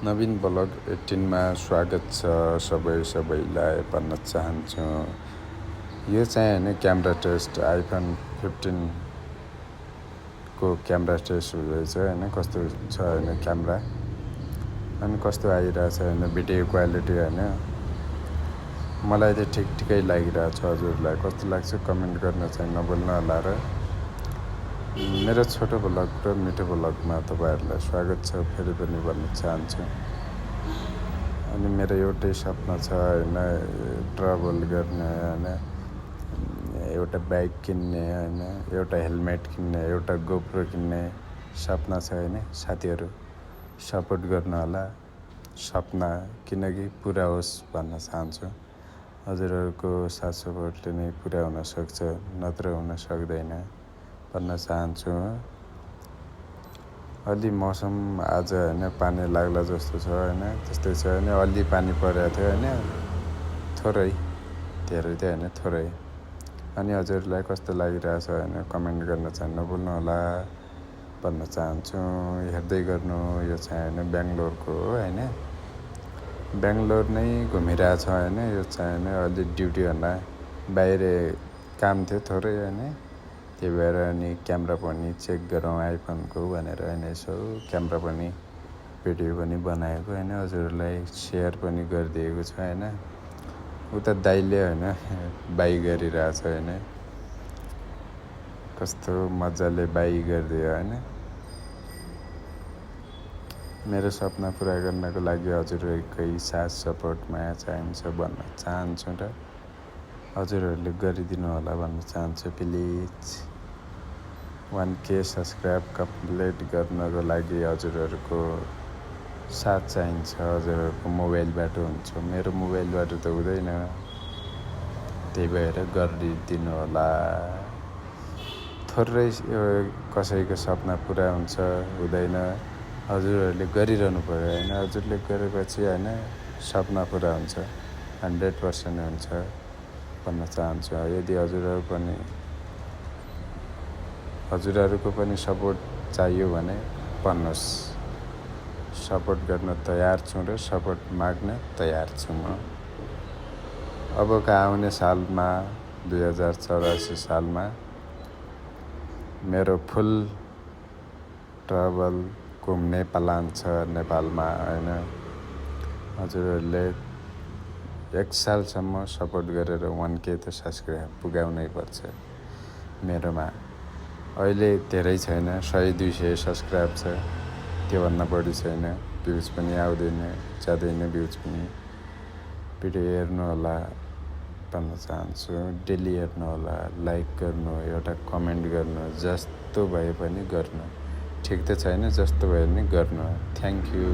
नवीन blog 18 मा स्वागत छ सबैलाई भन्न चाहन्छु। यो चाहिँ हैन क्यामेरा टेस्ट आइफोन 15 को क्यामेरा टेस्ट हुँदैछ हैन, कस्तो छ हैन क्यामेरा अनि कस्तो आइरहेछ हैन भिडियो क्वालिटी हैन। मलाई त ठिकै लागिरहेछ। हजुरलाई कस्तो लाग्छ कमेन्ट गर्न चाहिँ नभुल्नु होला। र मेरो छोटो ब्लग र मिठो ब्लगमा तपाईहरुलाई स्वागत छ फेरि पनि भन्न चाहन्छु। अनि मेरो एउटै सपना छ हैन, ट्राभल गर्ने हैन, एउटा बाइक किन्ने हैन, एउटा हेलमेट किन्ने, एउटा गोप्रो किन्ने सपना छ हैन। साथीहरु सपोर्ट गर्नु होला सपना, किनकि पुरा होस् भन्न चाहन्छु। हजुरहरुको साथ सपोर्टले नै पुरा हुन सक्छ, नत्र हुन सक्दैन भन्न चाहन्छु। अलि मौसम आज हैन पानी लाग्ला जस्तो छ हैन, त्यस्तै छ हैन। अलि पानी परेको थियो हैन, थोरै, धेरै त हैन थोरै। अनि हजुरलाई कस्तो लागिरहेछ हैन कमेन्ट गर्न चाहिँ नभुल्नु होला भन्न चाहन्छु। हेर्दै गर्नु, यो चाहिँ हैन बेंगलोरको हो हैन, बेंगलोर नै घुमिरहेछ हैन। यो चाहिँ हैन अलि ड्युटी होला, बाहिर काम थियो थोरै हैन, त्यही भएर अनि क्यामेरा पनि चेक गरौँ आइफोनको भनेर हैन, यसो क्यामेरा पनि भिडियो पनि बनाएको हैन, हजुरलाई सेयर पनि गरिदिएको छ हैन। उता दाइले हैन बाइ गरिरहेछ हैन, कस्तो मजाले बाइ गरिदियो हैन। मेरो सपना पुरा गर्नको लागि हजुरहरुकै साथ सपोर्ट माया चाहिन्छ भन्न चाहन्छु र हजुरहरुले गरिदिनु होला भन्न चाहन्छु। प्लिज 1K सब्स्क्राइब कम्प्लिट गर्नको लागि हजुरहरुको साथ चाहिन्छ। हजुरहरुको मोबाइलबाट हुन्छ, मेरो मोबाइलबाट त हुँदैन, त्यही भएर गरिदिनु होला। थोरै कसैको सपना पुरा हुन्छ हुँदैन, हजुरहरुले गरिरहनु पर्यो हैन। हजुरले गरेपछि हैन सपना पुरा हुन्छ, 100% हुन्छ भन्न चाहन्छु। यदि हजुरहरुको पनि सपोर्ट चाहियो भने भन्नुस्, सपोर्ट गर्न तयार छु र सपोर्ट माग्न तयार छु म। अबका आउने सालमा 2084 सालमा मेरो फुल ट्राभल घुम्ने प्लान छ नेपालमा हैन। हजुरहरुले 1 सालसम्म सपोर्ट गरेर 1K त सब्स्क्राइब पुगाउनै पर्छ मेरोमा। अहिले धेरै छैन, 100-200 सब्स्क्राइब छ, त्योभन्दा बढी छैन। भ्युज पनि आउँदैन, जाँदैन भ्युज पनि। भिडियो हेर्नु होला भन्न चाहन्छु, डेली हेर्नु होला, लाइक गर्नु, एउटा कमेन्ट गर्नु, जस्तो भए पनि गर्नु, ठिक त छैन जस्तो भए पनि गर्नु। Thank you.